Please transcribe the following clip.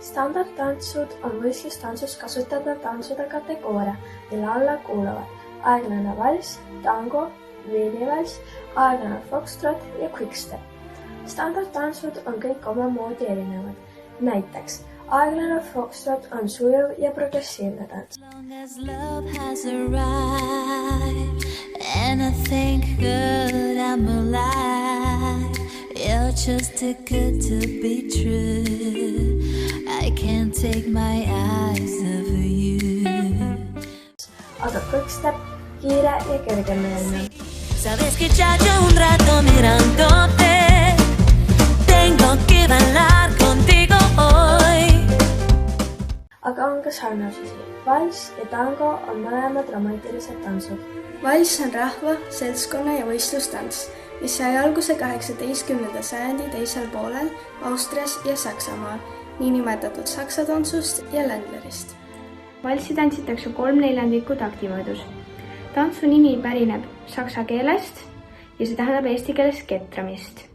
Standardtantsud on võistlustantsus kasutada tantsude kategooria, mille alla kuuluvad aeglane valss, tango, veelivalss, aeglane foxtrot ja quickstep. Standardtantsud on kõik omamoodi erinevad. Näiteks, aeglane foxtrot on sujuv ja progressiivne tants. And I think good I'm alive. You're just too good to be true. I can't take my eyes off you. Aga quickstep, kiire ja kergemeelne. Sabes que ya yo un rato mirándote. Tengo que bailar contigo hoy. Aga on ka sarnasusi. Valss ja tango on mõlemad romantilised tantsud. Valss on rahva, seltskonna ja võistlustants, mis sai alguse 18. sajandi teisel poolel Austrias ja Saksamaal, niinimetatud saksatantsust ja ländlerist. Valssi tantsitakse 3/4 taktimõõdus. Tantsu nimi pärineb saksa keelest ja see tähendab eesti keeles ketramist.